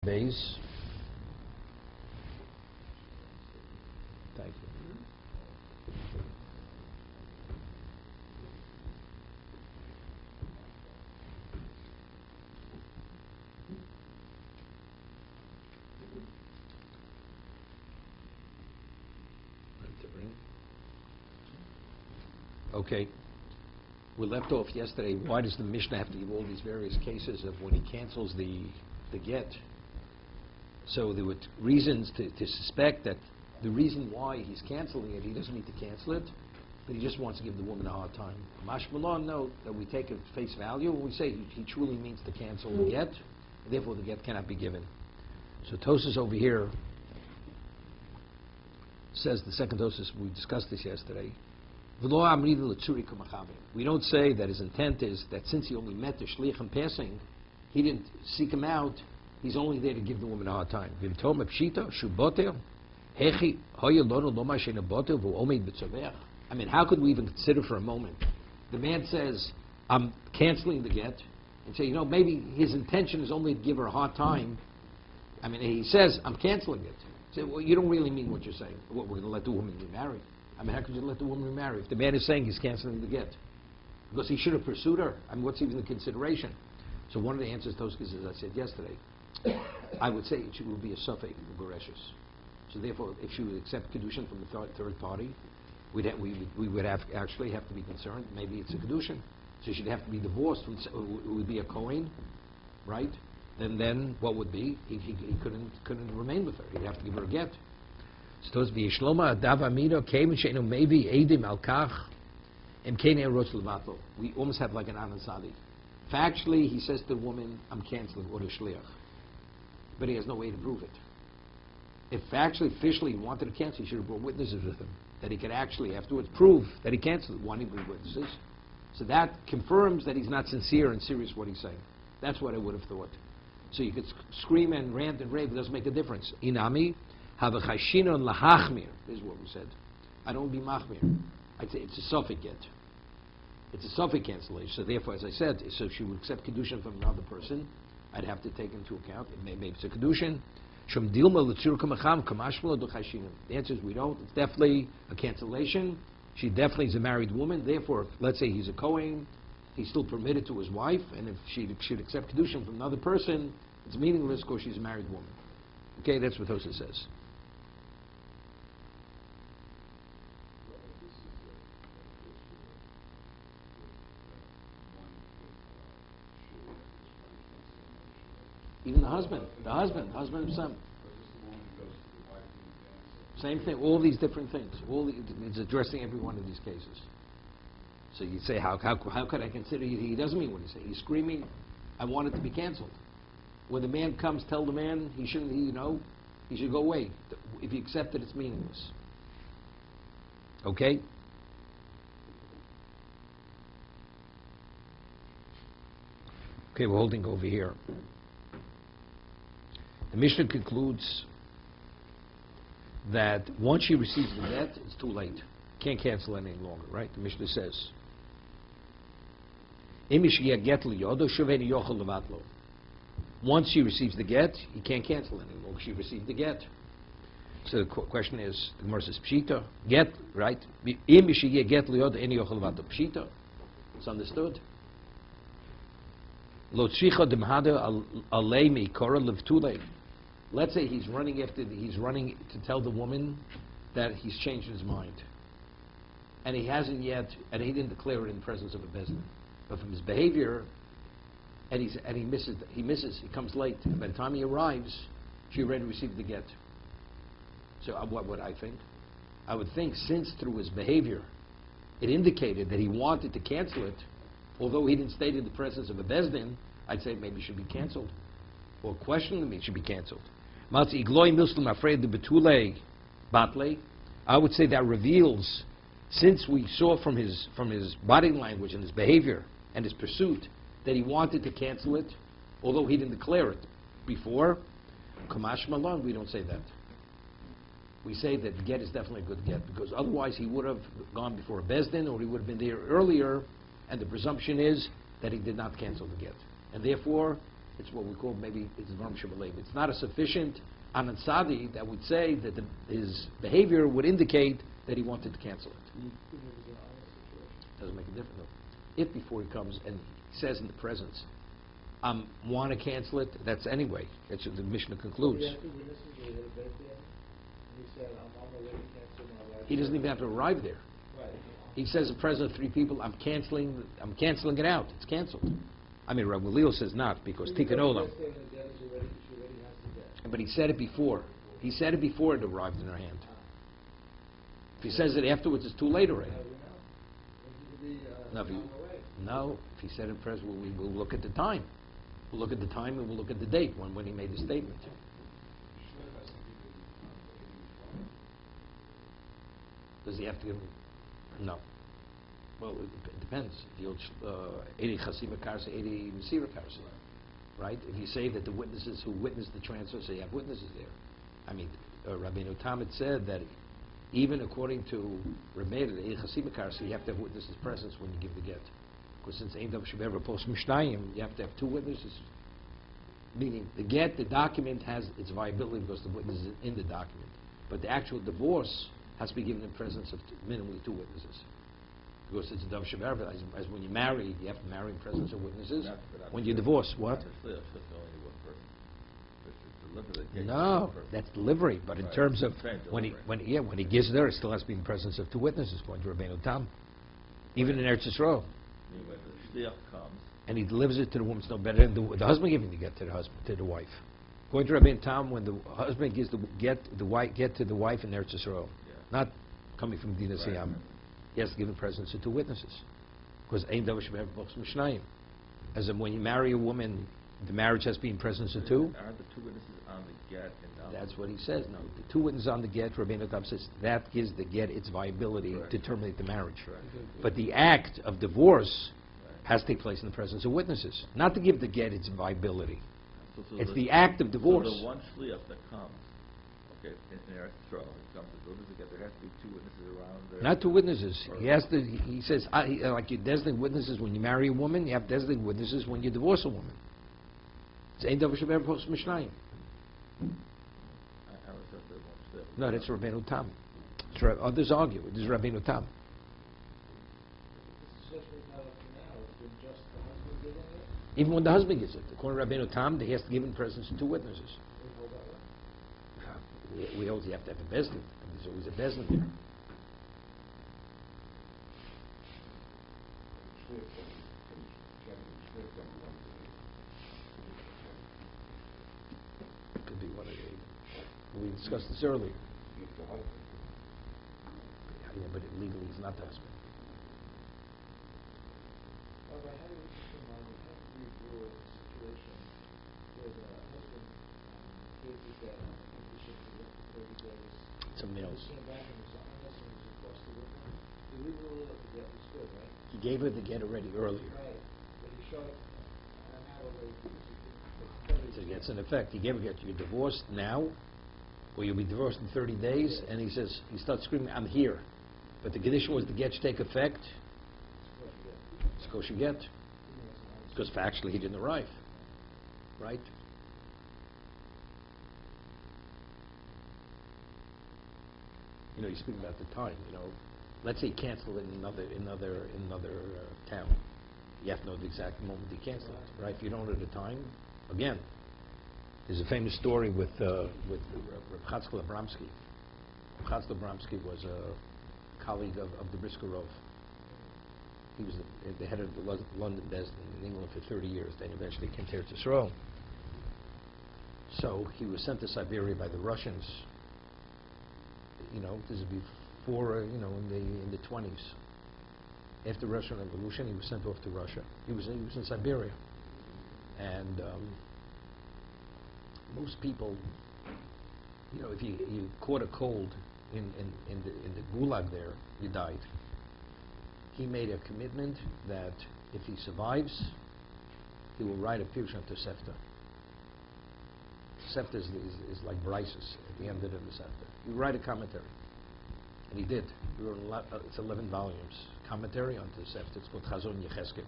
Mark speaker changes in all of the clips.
Speaker 1: days. Thank you. Okay. We left off yesterday. Why does the Mishnah have to give all these various cases of when he cancels the get? So there were reasons to suspect that the reason why he's canceling it, he doesn't need to cancel it, but he just wants to give the woman a hard time. Mashmalon, note that we take at face value when we say he truly means to cancel the get, and therefore the get cannot be given. So Tosas over here says, the second Tosas, we discussed this yesterday, we don't say that his intent is that since he only met the shliach in passing, he didn't seek him out, he's only there to give the woman a hard time. I mean, how could we even consider for a moment? The man says, I'm canceling the get, and say, maybe his intention is only to give her a hard time. I mean, he says, I'm canceling it. Say, well, you don't really mean what you're saying. What, we're going to let the woman remarry? I mean, how could you let the woman remarry? If the man is saying he's canceling the get, because he should have pursued her. I mean, what's even the consideration? So one of the answers, Toskas, as I said yesterday, I would say it would be a suffix, the Bereshis. So therefore, if she would accept Kedushin from the third party, we would actually have to be concerned. Maybe it's a Kedushin. So she'd have to be divorced. It would be a Kohen, right? And then what would be? He couldn't remain with her. He'd have to give her a get. We almost have like an Anasadi. Factually, he says to the woman, I'm canceling, or the shliach. But he has no way to prove it. If factually, officially, he wanted to cancel, he should have brought witnesses with him, that he could actually afterwards prove that he canceled it. Why didn't he bring witnesses? So that confirms that he's not sincere and serious what he's saying. That's what I would have thought. So you could scream and rant and rave, it doesn't make a difference. Inami, have a chashinon lahachmir, is what we said. I don't be machmir. I'd say it's a suffix get. It's a suffix cancellation. So therefore, as I said, so if she would accept kedushin from another person, I'd have to take into account, maybe it's a kedushin. The answer is we don't. It's definitely a cancellation. She definitely is a married woman. Therefore, let's say he's a Kohen, he's still permitted to his wife, and if she should accept kedushin from another person, it's meaningless because she's a married woman. Okay, that's what Tosa says. Even the husband himself. Same thing, all these different things. It's addressing every one of these cases. So you'd say, how could I consider he doesn't mean what he said? He's screaming, I want it to be canceled. When the man comes, tell the man he shouldn't, he should go away. If you accept it, it's meaningless. Okay? Okay, we're holding over here. The Mishnah concludes that once she receives the debt, it's too late. Can't cancel it any longer, right? The Mishnah says, once she receives the get, he can't cancel it anymore. She received the get. So the question is, the Gemara says, Pshita, get, right? Pshita. It's understood. Let's say he's running to tell the woman that he's changed his mind, and he hasn't yet, and he didn't declare it in the presence of a bezdin. But from his behavior, and he misses, he comes late, and by the time he arrives, she already received the get. So what would I think? I would think, since through his behavior, it indicated that he wanted to cancel it, although he didn't state it in the presence of a bezdin, I'd say maybe it should be canceled, or questionably it should be canceled. I would say that reveals, since we saw from his body language and his behavior and his pursuit that he wanted to cancel it, although he didn't declare it before, Kamash Malon, we don't say that. We say that the get is definitely a good get, because otherwise he would have gone before a bezdin, or he would have been there earlier, and the presumption is that he did not cancel the get. And therefore, It's what we call maybe it's Varm Shabbalim. It's not a sufficient Anansadi that would say that his behavior would indicate that he wanted to cancel it. Doesn't make a difference. No. If before he comes and he says in the presence, want to cancel it, that's anyway. That's what the Mishnah concludes. He doesn't even have to arrive there. He says in presence of three people, I'm canceling it out. It's canceled. I mean, Rabbi Leo says not, because Tikkun Olam. But he said it before. He said it before it arrived in her hand. If he says it afterwards, it's too late already. No, if he said it in presence, we'll look at the time. We'll look at the time and we'll look at the date when he made the statement. Does he have to give him? No. Well, it depends. Eri Chasima Karsa, Eri Mesira Karsa. Right? If you say that the witnesses who witnessed the transfer, so you have witnesses there. I mean, Rabbeinu Tam had said that even according to Rabbeinu, Eri Chasima Karsa, you have to have witnesses present when you give the get. Because since Ein Dav Shebever Post Mishnayim, you have to have two witnesses. Meaning, the get, the document has its viability because the witness is in the document. But the actual divorce has to be given in presence of minimally two witnesses. Because it's a Dav Shebever, as when you marry, you have to marry in presence of witnesses. When you divorce, what? No, that's delivery. But in terms of when he gives there, it still has to be in presence of two witnesses, according to Rabbeinu Tam. Even in Eretz Yisrael. And he delivers it to the woman. It's no better than the husband giving the get to the husband, to the wife. According to Rabbeinu Tam, when the husband gives the get to the wife in Eretz Yisrael, not coming from Dina Siyam, he has to give in presence of two witnesses. Because Ein Davar Shebe'er B'Chos Mishnayim. As in when you marry a woman, the marriage has to be in presence of two.
Speaker 2: Aren't the two witnesses on the get?
Speaker 1: That's what he says. No, the two witnesses on the get, Rabbeinu Tam says, that gives the get its viability to terminate the marriage. But the act of divorce has to take place in the presence of witnesses, not to give the get its viability.
Speaker 2: So
Speaker 1: it's the act of divorce.
Speaker 2: So the one shliach that comes, okay, in Eretz Yisrael, he comes to deliver the get. There has to be two witnesses around there.
Speaker 1: Not two witnesses. He has to. He says, like you designate witnesses when you marry a woman, you have to designate witnesses when you divorce a woman. It's Ein Davar Shebe'er B'Chos Mishnayim. No, that's Rabbeinu Tam. Others argue. This is Rabbeinu Tam. Even when the husband gets it, according to Rabbeinu Tam, he has to give in presence of two witnesses. We hold you have to have a bezdin. There's always a bezdin there. Could be one of the. We discussed this earlier. Yeah, but legally he's not the husband. Some males. He gave her the get already earlier. So it's in effect. He gave her get. You're divorced now, or you'll be divorced in 30 days. And he says, he starts screaming, I'm here. But the condition was the get should take effect. It's kosher get. Because factually he didn't arrive. Right? You know, you speak about the time. You know, let's say he canceled it in another town. You have to know the exact moment he canceled it, right? If you don't know the time, again, there's a famous story with Reb Chatzkel Abramsky. Reb Chatzkel Abramsky was a colleague of the Brisker Rov. He was the head of the London Bezdin in England for 30 years. Then eventually came to Eretz Yisrael. So he was sent to Siberia by the Russians. You know, this is before, you know, in the 20s. After the Russian Revolution, he was sent off to Russia. He was in Siberia. And most people, you know, if you caught a cold in the Gulag there, you died. He made a commitment that if he survives, he will write a Pirush on Tosefta. Tosefta is like Brises at the end of the Tosefta. He would write a commentary. And he did. He wrote it's 11 volumes. Commentary on Tosefta. It's called Chazon Yecheskel.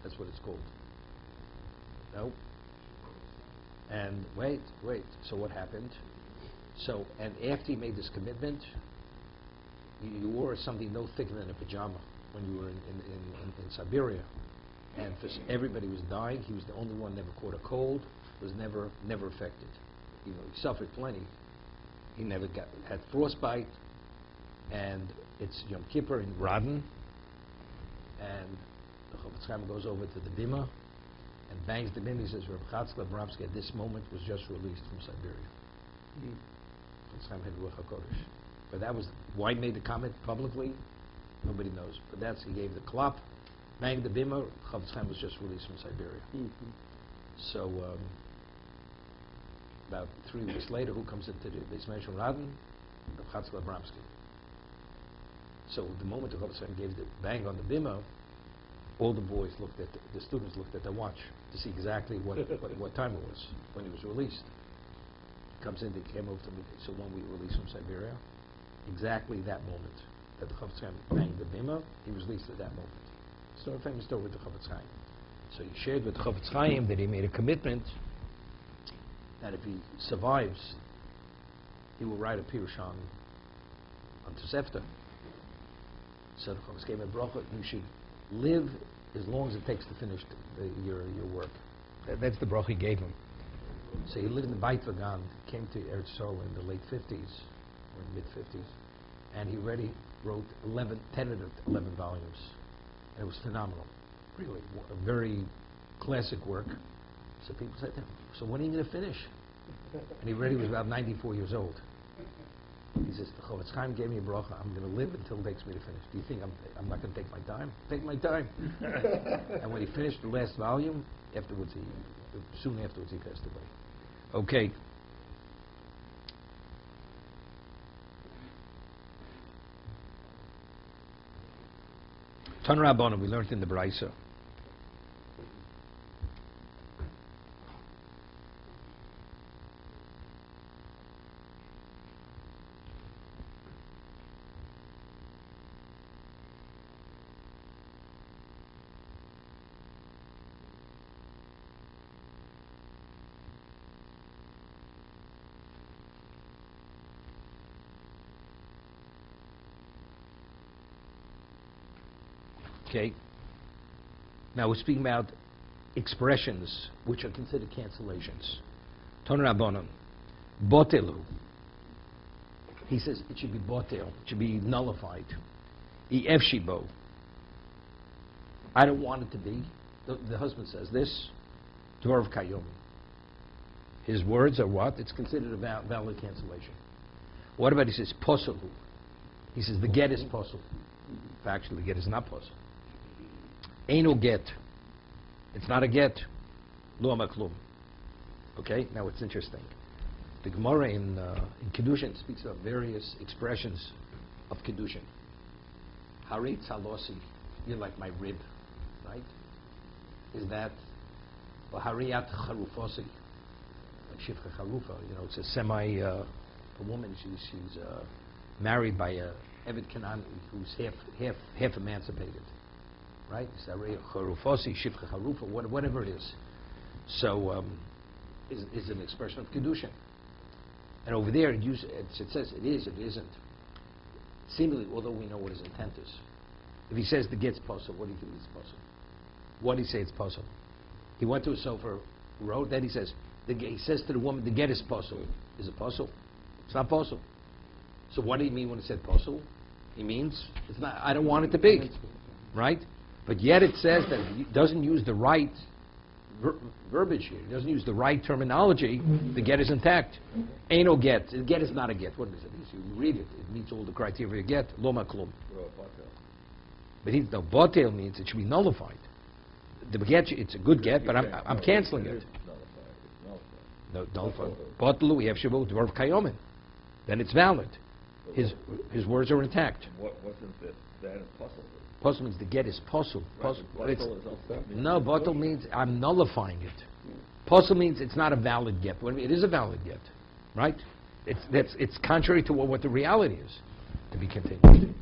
Speaker 1: That's what it's called. No? And wait. So what happened? So, and after he made this commitment, you wore something no thicker than a pajama when you were in Siberia. And everybody was dying. He was the only one never caught a cold, was never affected. He suffered plenty. He never had frostbite. And it's Yom Kippur in Radin. And the Chofetz Chaim goes over to the bima and bangs the bima. He says, Rabbi Kalatsky at this moment was just released from Siberia. Chofetz Chaim had Ruach HaKodesh. But that was why he made the comment publicly. Nobody knows. But he gave the klap, banged the bima. Chofetz Chaim was just released from Siberia. So about 3 weeks later, who comes into the Beis Medrash Radin? Rabbi Kalatsky. So the moment the Chofetz Chaim gave the bang on the bima, all the boys the students looked at their watch to see exactly what time it was when he was released. He comes in, they came over to me. So when we were released from Siberia, exactly that moment that the Chofetz Chaim banged the bima, he was released at that moment. So a famous story with the Chofetz Chaim. So he shared with the Chofetz Chaim that he made a commitment that if he survives, he will write a pirush on Tosefta. So the Chofetz gave him a bracha, you should live as long as it takes to finish your work. That's the bracha he gave him. So he lived in Beit Vagan, came to Eretz Yisrael in the late 50s, or mid-50s, and he already wrote 10 of the 11 volumes. And it was phenomenal, really, a very classic work. So people said to him, so when are you going to finish? And he already was about 94 years old. He says, the Chofetz Chaim gave me a bracha, I'm going to live until it takes me to finish. Do you think I'm not going to take my time? Take my time. And when he finished the last volume, soon afterwards he passed away. Okay. Tan Rabbana, we learned in the Braisa. Okay. Now we're speaking about expressions which are considered cancellations. Ton Rabbanon, botelu. He says it should be botel, it should be nullified. Efshibo. I don't want it to be. The husband says this. Dvorv kayomi. His words are what? It's considered a valid cancellation. What about he says poselu? He says the get is posel. Actually, the get is not posel. Eino get. It's not a get. Lo maklum. Okay? Now it's interesting. The Gemara in Kedushin speaks about various expressions of Kedushin. Harit salosi. You're like my rib. Right? Is that Hariyat charufosi. Like Shifcha charufa. It's a a woman, she's married by a Eved Canaan who's half emancipated. Right? Charufosi, Shifcha charufa, whatever it is. So is an expression of Kedushin. And over there it says it is, it isn't. Seemingly, although we know what his intent is. If he says the get's possible, what do you think is possible? What did he say it's possible? He went to a sofa, wrote, then he says to the woman, the get is possible. Is it possible? It's not possible. So what did he mean when he said possible? He means it's not. I don't want it to be, right? But yet it says that he doesn't use the right verbiage here. He doesn't use the right terminology. The get is intact. Ain't no get. The get is not a get. What is it? You read it. It meets all the criteria of get. Lo maklum. But botel means it should be nullified. The get, it's a good get, but I'm canceling it. No, nullified. Botelu, we have shavu dvorv kayomin. Then it's valid. His words are intact.
Speaker 2: Wasn't that impossible?
Speaker 1: Puzzle means the get is puzzle.
Speaker 2: No,
Speaker 1: botel means I'm nullifying it. Puzzle means it's not a valid get. It is a valid get, right? It's contrary to what the reality is. To be continued.